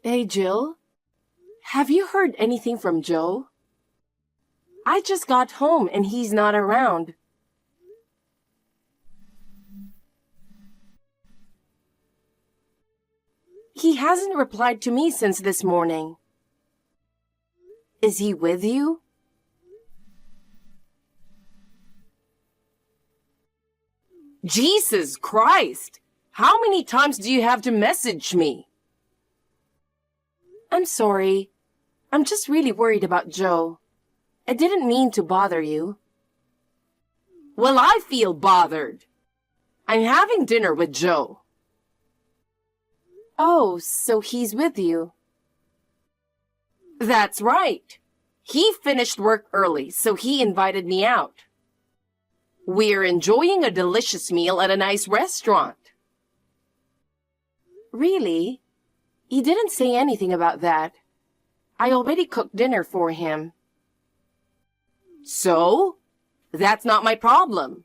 Hey, Jill. Have you heard anything from Joe? I just got home and he's not around. He hasn't replied to me since this morning. Is he with you? Jesus Christ! How many times do you have to message me? I'm sorry. I'm just really worried about Joe. I didn't mean to bother you. Well, I feel bothered. I'm having dinner with Joe. Oh, so he's with you. That's right. He finished work early, so he invited me out. We're enjoying a delicious meal at a nice restaurant. Really? He didn't say anything about that. I already cooked dinner for him. So? That's not my problem.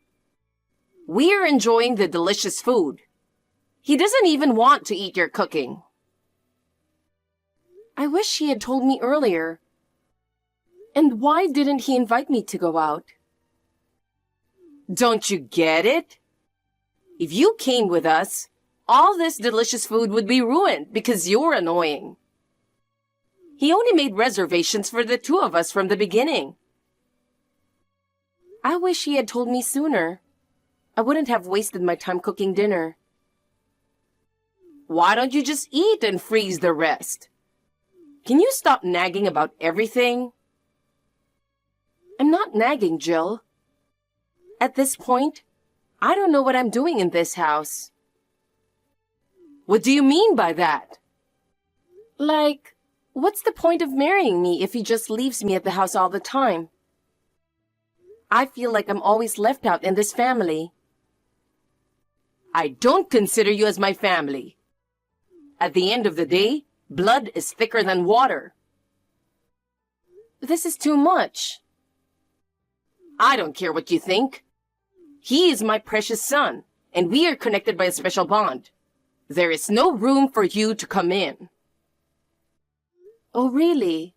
We're enjoying the delicious food. He doesn't even want to eat your cooking. I wish he had told me earlier. And why didn't he invite me to go out? Don't you get it? If you came with us, all this delicious food would be ruined because you're annoying. He only made reservations for the two of us from the beginning. I wish he had told me sooner. I wouldn't have wasted my time cooking dinner. Why don't you just eat and freeze the rest? Can you stop nagging about everything? I'm not nagging, Jill. At this point, I don't know what I'm doing in this house. What do you mean by that? Like, what's the point of marrying me if he just leaves me at the house all the time? I feel like I'm always left out in this family. I don't consider you as my family. At the end of the day, blood is thicker than water. This is too much. I don't care what you think. He is my precious son, and we are connected by a special bond. There is no room for you to come in. Oh, really?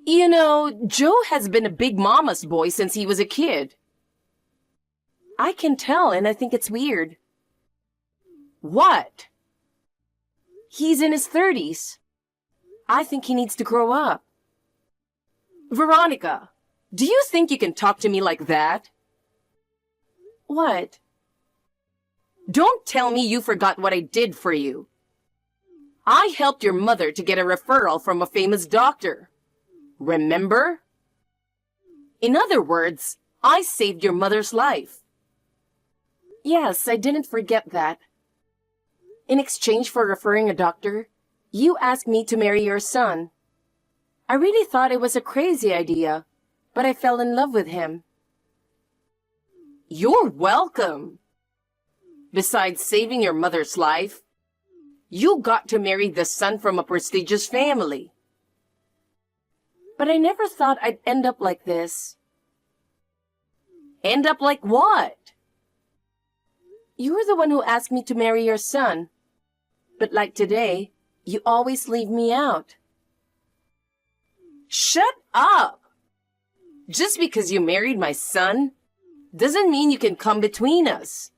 You know, Joe has been a big mama's boy since he was a kid. I can tell, and I think it's weird. What? He's in his 30s. I think he needs to grow up. Veronica, do you think you can talk to me like that? What? Don't tell me you forgot what I did for you. I helped your mother to get a referral from a famous doctor. Remember? In other words, I saved your mother's life. Yes, I didn't forget that. In exchange for referring a doctor, you asked me to marry your son. I really thought it was a crazy idea, but I fell in love with him. You're welcome. Besides saving your mother's life, you got to marry the son from a prestigious family. But I never thought I'd end up like this. End up like what? You were the one who asked me to marry your son. But like today, you always leave me out. Shut up! Just because you married my son doesn't mean you can come between us.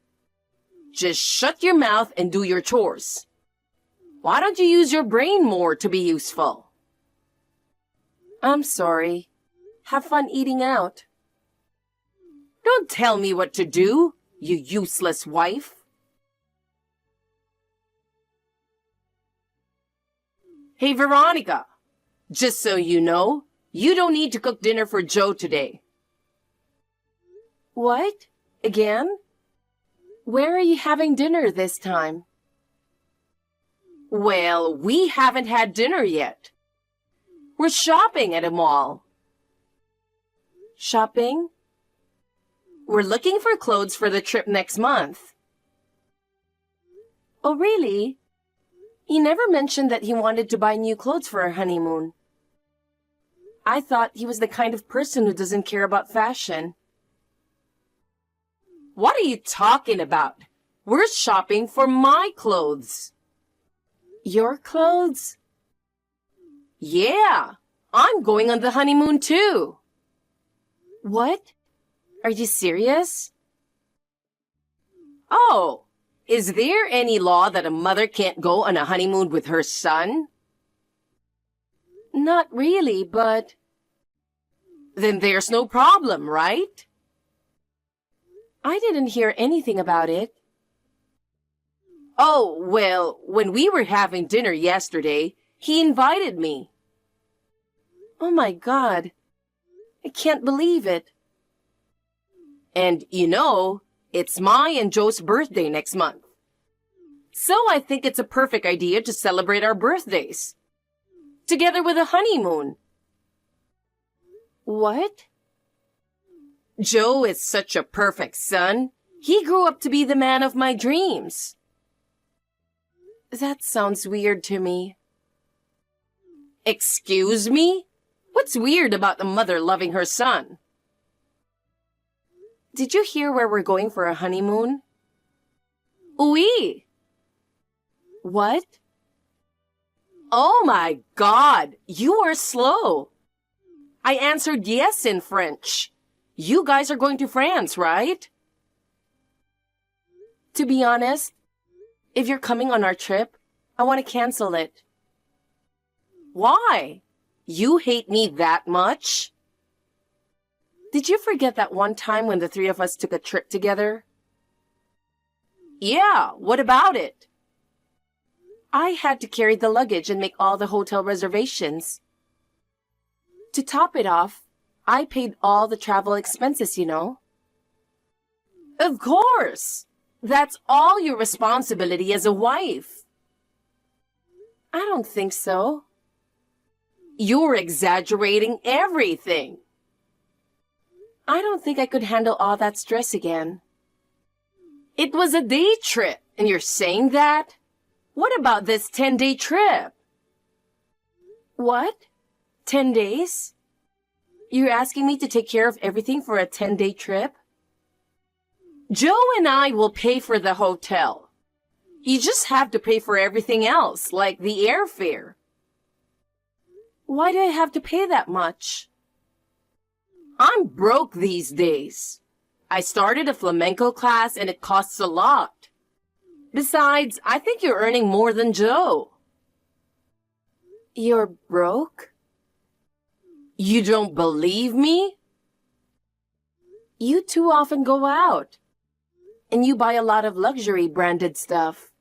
Just shut your mouth and do your chores. Why don't you use your brain more to be useful? I'm sorry. Have fun eating out. Don't tell me what to do, you useless wife. Hey, Veronica, just so you know, you don't need to cook dinner for Joe today. What? Again? Where are you having dinner this time? Well, we haven't had dinner yet. We're shopping at a mall. Shopping? We're looking for clothes for the trip next month. Oh, really? He never mentioned that he wanted to buy new clothes for our honeymoon. I thought he was the kind of person who doesn't care about fashion. What are you talking about? We're shopping for my clothes. Your clothes? Yeah, I'm going on the honeymoon too. What? Are you serious? Oh, is there any law that a mother can't go on a honeymoon with her son? Not really, but... Then there's no problem, right? I didn't hear anything about it. Oh, well, when we were having dinner yesterday, he invited me. Oh my God. I can't believe it. And it's my and Joe's birthday next month. So I think it's a perfect idea to celebrate our birthdays. Together with a honeymoon. What? Joe is such a perfect son. He grew up to be the man of my dreams. That sounds weird to me. Excuse me? What's weird about a mother loving her son? Did you hear where we're going for a honeymoon? Oui. What? Oh my God, you are slow. I answered yes in French. You guys are going to France, right? To be honest, if you're coming on our trip, I want to cancel it. Why? You hate me that much? Did you forget that one time when the three of us took a trip together? Yeah, what about it? I had to carry the luggage and make all the hotel reservations. To top it off, I paid all the travel expenses, Of course! That's all your responsibility as a wife. I don't think so. You're exaggerating everything. I don't think I could handle all that stress again. It was a day trip, and you're saying that? What about this 10-day trip? What? 10 days? You're asking me to take care of everything for a 10-day trip? Joe and I will pay for the hotel. You just have to pay for everything else, like the airfare. Why do I have to pay that much? I'm broke these days. I started a flamenco class and it costs a lot. Besides, I think you're earning more than Joe. You're broke? You don't believe me? You too often go out. And you buy a lot of luxury branded stuff.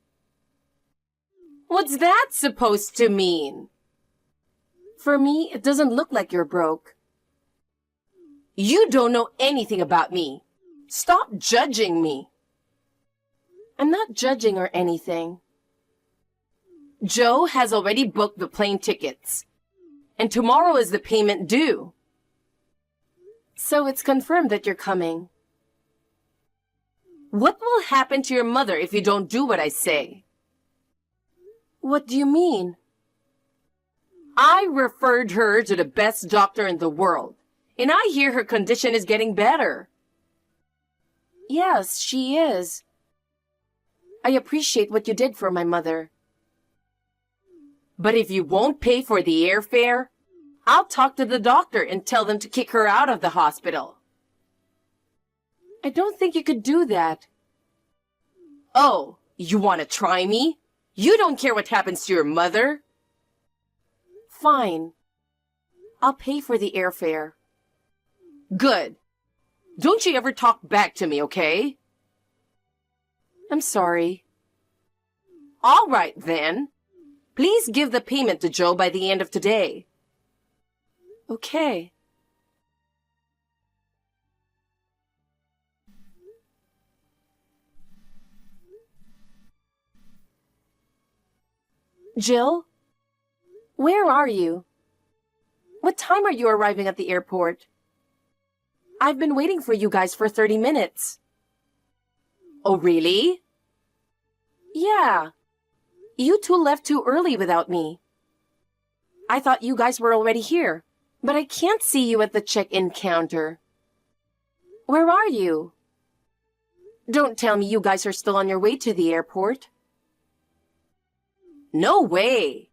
What's that supposed to mean? For me, it doesn't look like you're broke. You don't know anything about me. Stop judging me. I'm not judging or anything. Joe has already booked the plane tickets. And tomorrow is the payment due. So it's confirmed that you're coming. What will happen to your mother if you don't do what I say? What do you mean? I referred her to the best doctor in the world, and I hear her condition is getting better. Yes, she is. I appreciate what you did for my mother. But if you won't pay for the airfare, I'll talk to the doctor and tell them to kick her out of the hospital. I don't think you could do that. Oh, you want to try me? You don't care what happens to your mother? Fine. I'll pay for the airfare. Good. Don't you ever talk back to me, okay? I'm sorry. All right, then. Please give the payment to Joe by the end of today. Okay. Jill? Where are you? What time are you arriving at the airport? I've been waiting for you guys for 30 minutes. Oh, really? Yeah. You two left too early without me. I thought you guys were already here, but I can't see you at the check-in counter. Where are you? Don't tell me you guys are still on your way to the airport. No way.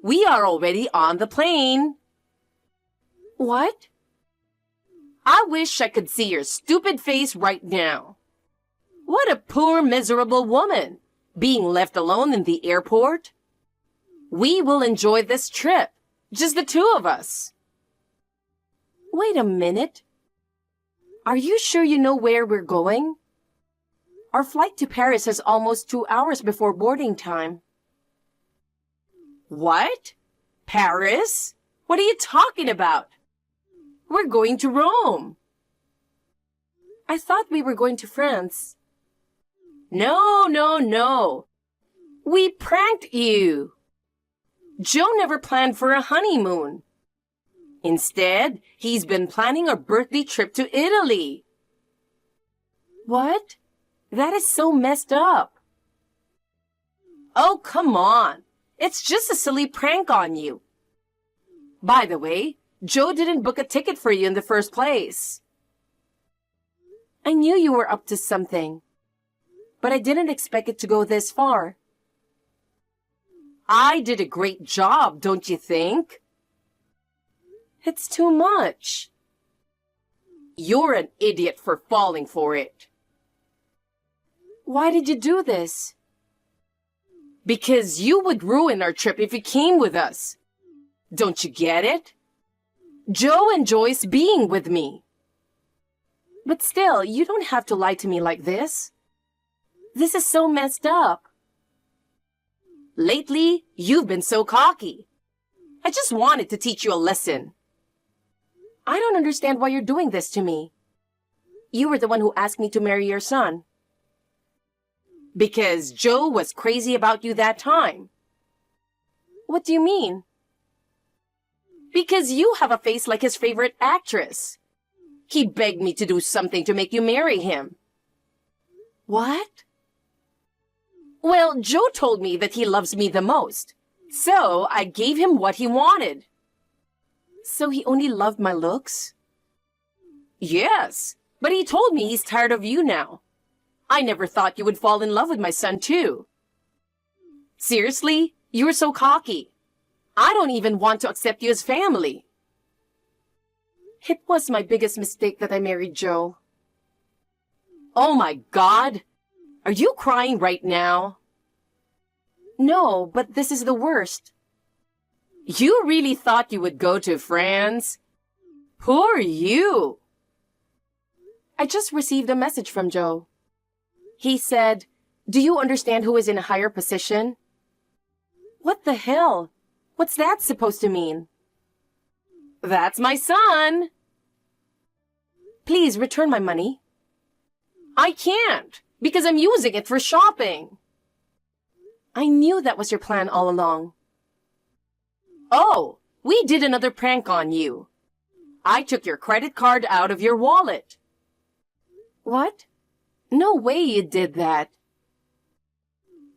We are already on the plane. What? I wish I could see your stupid face right now. What a poor, miserable woman, being left alone in the airport. We will enjoy this trip, just the two of us. Wait a minute. Are you sure you know where we're going? Our flight to Paris is almost 2 hours before boarding time. What? Paris? What are you talking about? We're going to Rome. I thought we were going to France. No. We pranked you. Joe never planned for a honeymoon. Instead, he's been planning a birthday trip to Italy. What? That is so messed up. Oh, come on. It's just a silly prank on you. By the way, Joe didn't book a ticket for you in the first place. I knew you were up to something, but I didn't expect it to go this far. I did a great job, don't you think? It's too much. You're an idiot for falling for it. Why did you do this? Because you would ruin our trip if you came with us. Don't you get it? Joe enjoys being with me. But still, you don't have to lie to me like this. This is so messed up. Lately, you've been so cocky. I just wanted to teach you a lesson. I don't understand why you're doing this to me. You were the one who asked me to marry your son. Because Joe was crazy about you that time. What do you mean? Because you have a face like his favorite actress. He begged me to do something to make you marry him. What? Well, Joe told me that he loves me the most, so I gave him what he wanted. So he only loved my looks? Yes, but he told me he's tired of you now. I never thought you would fall in love with my son, too. Seriously, you're so cocky. I don't even want to accept you as family. It was my biggest mistake that I married Joe. Oh my God! Are you crying right now? No, but this is the worst. You really thought you would go to France? Poor you! I just received a message from Joe. He said, "Do you understand who is in a higher position?" What the hell? What's that supposed to mean? That's my son! Please return my money. I can't, because I'm using it for shopping. I knew that was your plan all along. Oh, we did another prank on you. I took your credit card out of your wallet. What? No way you did that.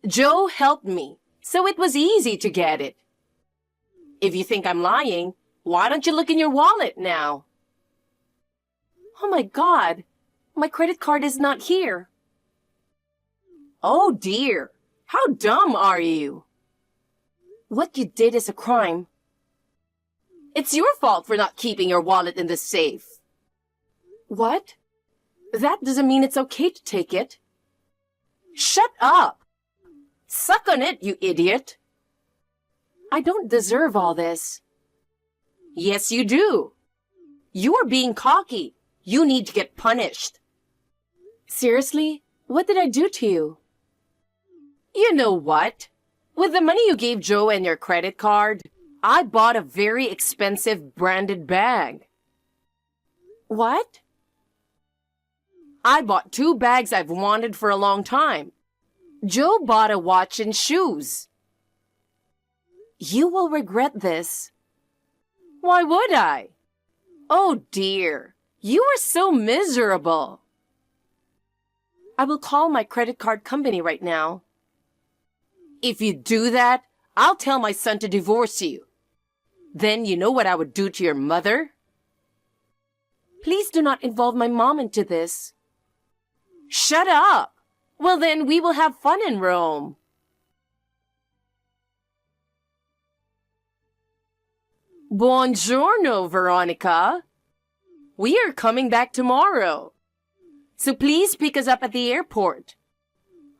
Joe helped me, so it was easy to get it. If you think I'm lying, why don't you look in your wallet now? Oh my God, my credit card is not here. Oh dear, how dumb are you? What you did is a crime. It's your fault for not keeping your wallet in the safe. What? That doesn't mean it's okay to take it. Shut up! Suck on it, you idiot! I don't deserve all this. Yes, you do. You are being cocky. You need to get punished. Seriously? What did I do to you? You know what? With the money you gave Joe and your credit card, I bought a very expensive branded bag. What? I bought 2 bags I've wanted for a long time. Joe bought a watch and shoes. You will regret this. Why would I? Oh dear, you are so miserable. I will call my credit card company right now. If you do that, I'll tell my son to divorce you. Then you know what I would do to your mother? Please do not involve my mom into this. Shut up! Well then, we will have fun in Rome. Buongiorno, Veronica. We are coming back tomorrow. So please pick us up at the airport.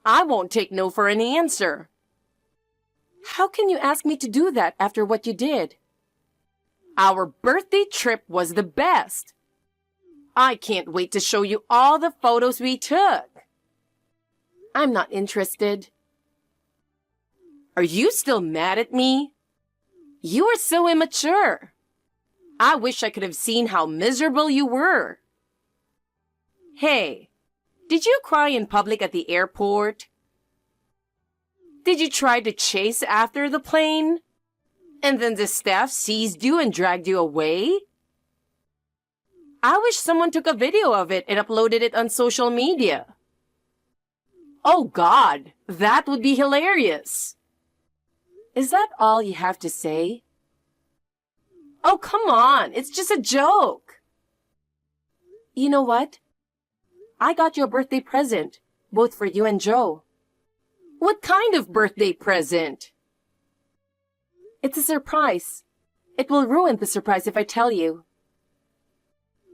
I won't take no for an answer. How can you ask me to do that after what you did? Our birthday trip was the best. I can't wait to show you all the photos we took. I'm not interested. Are you still mad at me? You are so immature. I wish I could have seen how miserable you were. Hey, did you cry in public at the airport? Did you try to chase after the plane? And then the staff seized you and dragged you away? I wish someone took a video of it and uploaded it on social media. Oh God, that would be hilarious. Is that all you have to say? Oh, come on, it's just a joke. You know what? I got you a birthday present, both for you and Joe. What kind of birthday present? It's a surprise. It will ruin the surprise if I tell you.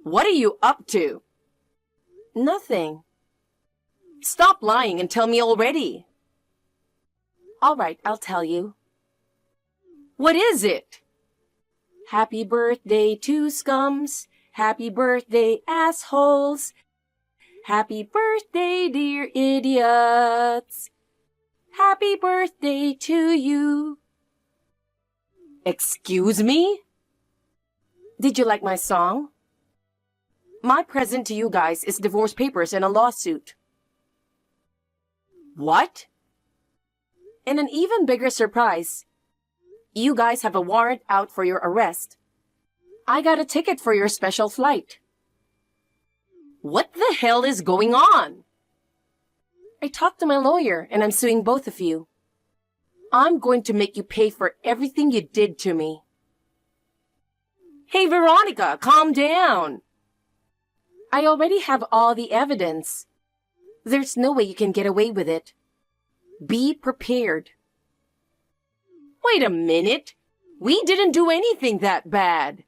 What are you up to? Nothing. Stop lying and tell me already. All right, I'll tell you. What is it? Happy birthday to scums. Happy birthday, assholes. Happy birthday, dear idiots. Happy birthday to you. Excuse me? Did you like my song? My present to you guys is divorce papers and a lawsuit. What? And an even bigger surprise. You guys have a warrant out for your arrest. I got a ticket for your special flight. What the hell is going on? I talked to my lawyer and I'm suing both of you. I'm going to make you pay for everything you did to me. Hey, Veronica, calm down. I already have all the evidence. There's no way you can get away with it. Be prepared. Wait a minute. We didn't do anything that bad.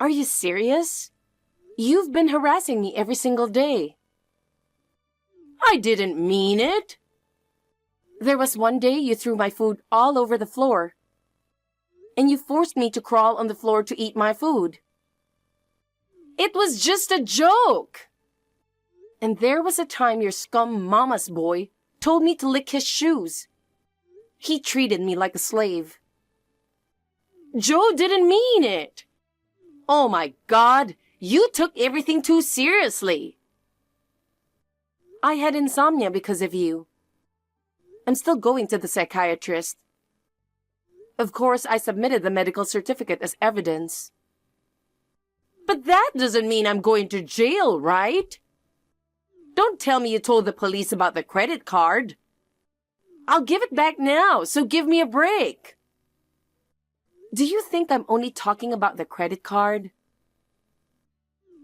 Are you serious? You've been harassing me every single day. I didn't mean it. There was one day you threw my food all over the floor. And you forced me to crawl on the floor to eat my food. It was just a joke. And there was a time your scum mama's boy told me to lick his shoes. He treated me like a slave. Joe didn't mean it. Oh my God, you took everything too seriously. I had insomnia because of you. I'm still going to the psychiatrist. Of course, I submitted the medical certificate as evidence. But that doesn't mean I'm going to jail, right? Don't tell me you told the police about the credit card. I'll give it back now, so give me a break. Do you think I'm only talking about the credit card?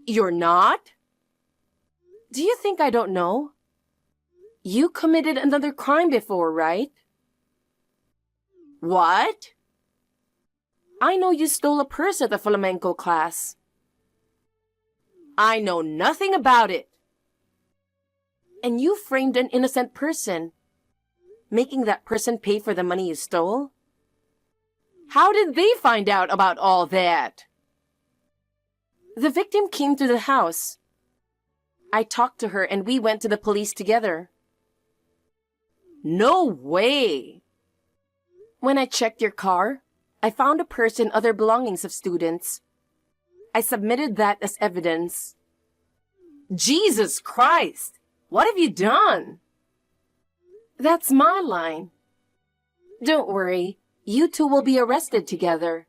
You're not? Do you think I don't know? You committed another crime before, right? What? I know you stole a purse at the flamenco class. I know nothing about it. And you framed an innocent person, making that person pay for the money you stole? How did they find out about all that? The victim came to the house. I talked to her and we went to the police together. No way! When I checked your car, I found a purse and other belongings of students. I submitted that as evidence. Jesus Christ! What have you done? That's my line. Don't worry, you two will be arrested together.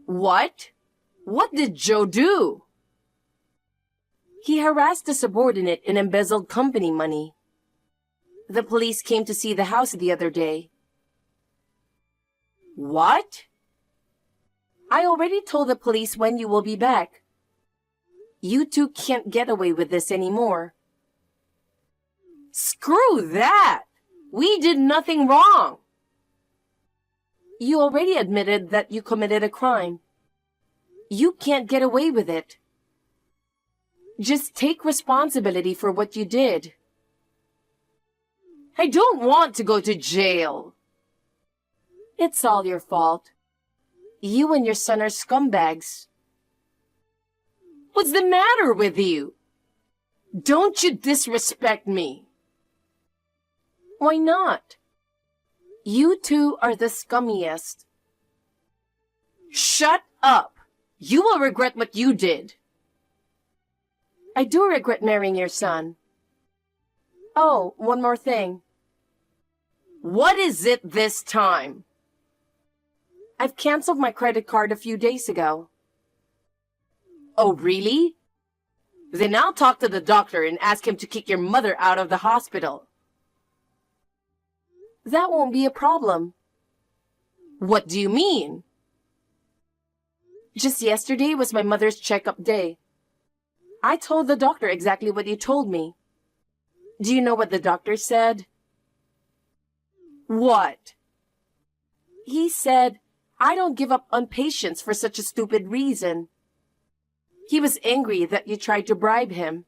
What? What did Joe do? He harassed a subordinate and embezzled company money. The police came to see the house the other day. What? I already told the police when you will be back. You two can't get away with this anymore. Screw that! We did nothing wrong. You already admitted that you committed a crime. You can't get away with it. Just take responsibility for what you did. I don't want to go to jail. It's all your fault. You and your son are scumbags. What's the matter with you? Don't you disrespect me. Why not? You two are the scummiest. Shut up. You will regret what you did. I do regret marrying your son. Oh, one more thing. What is it this time? I've canceled my credit card a few days ago. Oh, really? Then I'll talk to the doctor and ask him to kick your mother out of the hospital. That won't be a problem. What do you mean? Just yesterday was my mother's checkup day. I told the doctor exactly what you told me. Do you know what the doctor said? What? He said, I don't give up on patients for such a stupid reason. He was angry that you tried to bribe him.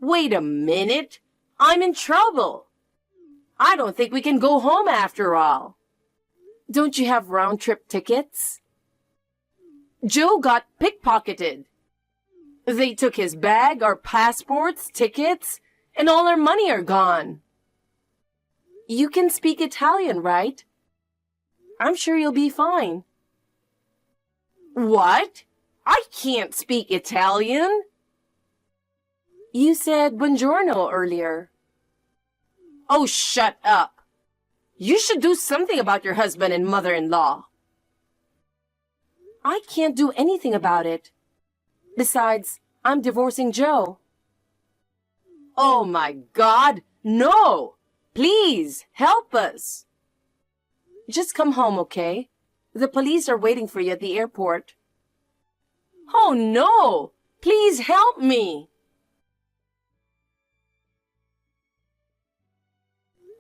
Wait a minute. I'm in trouble. I don't think we can go home after all. Don't you have round-trip tickets? Joe got pickpocketed. They took his bag, our passports, tickets, and all our money are gone. You can speak Italian, right? I'm sure you'll be fine. What? I can't speak Italian. You said buongiorno earlier. Oh, shut up. You should do something about your husband and mother-in-law. I can't do anything about it. Besides, I'm divorcing Joe. Oh my God, no! Please, help us. Just come home, okay? The police are waiting for you at the airport. Oh no! Please help me!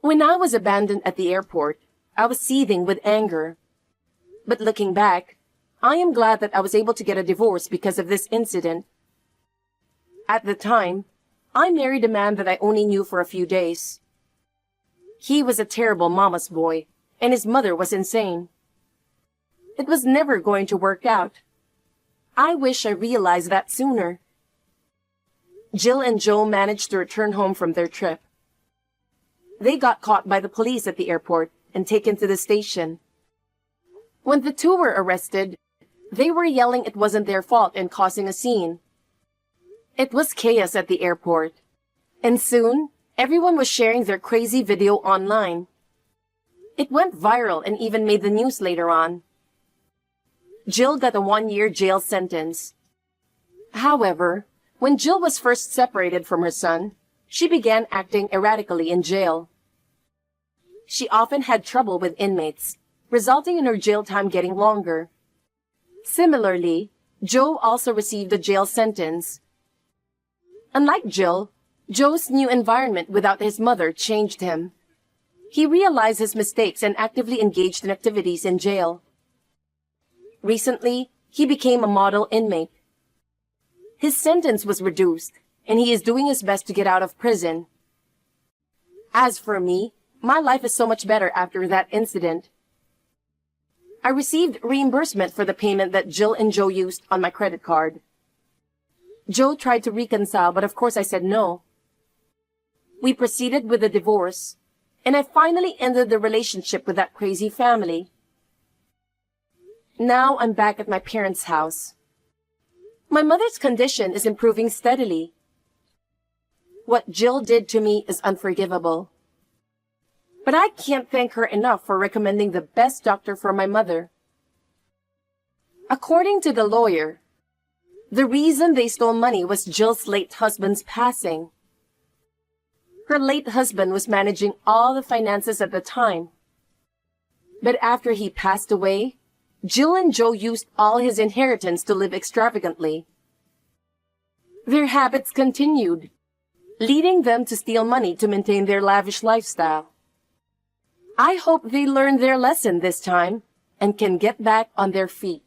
When I was abandoned at the airport, I was seething with anger. But looking back, I am glad that I was able to get a divorce because of this incident. At the time, I married a man that I only knew for a few days. He was a terrible mama's boy, and his mother was insane. It was never going to work out. I wish I realized that sooner. Jill and Joe managed to return home from their trip. They got caught by the police at the airport and taken to the station. When the two were arrested, they were yelling it wasn't their fault and causing a scene. It was chaos at the airport, and soon everyone was sharing their crazy video online. It went viral and even made the news later on. Jill got a 1-year jail sentence. However, when Jill was first separated from her son, she began acting erratically in jail. She often had trouble with inmates, resulting in her jail time getting longer. Similarly, Joe also received a jail sentence. Unlike Jill, Joe's new environment without his mother changed him. He realized his mistakes and actively engaged in activities in jail. Recently, he became a model inmate. His sentence was reduced, and he is doing his best to get out of prison. As for me, my life is so much better after that incident. I received reimbursement for the payment that Jill and Joe used on my credit card. Joe tried to reconcile, but of course I said no. We proceeded with the divorce, and I finally ended the relationship with that crazy family. Now I'm back at my parents' house. My mother's condition is improving steadily. What Jill did to me is unforgivable. But I can't thank her enough for recommending the best doctor for my mother. According to the lawyer, the reason they stole money was Jill's late husband's passing. Her late husband was managing all the finances at the time. But after he passed away, Jill and Joe used all his inheritance to live extravagantly. Their habits continued, leading them to steal money to maintain their lavish lifestyle. I hope they learn their lesson this time and can get back on their feet.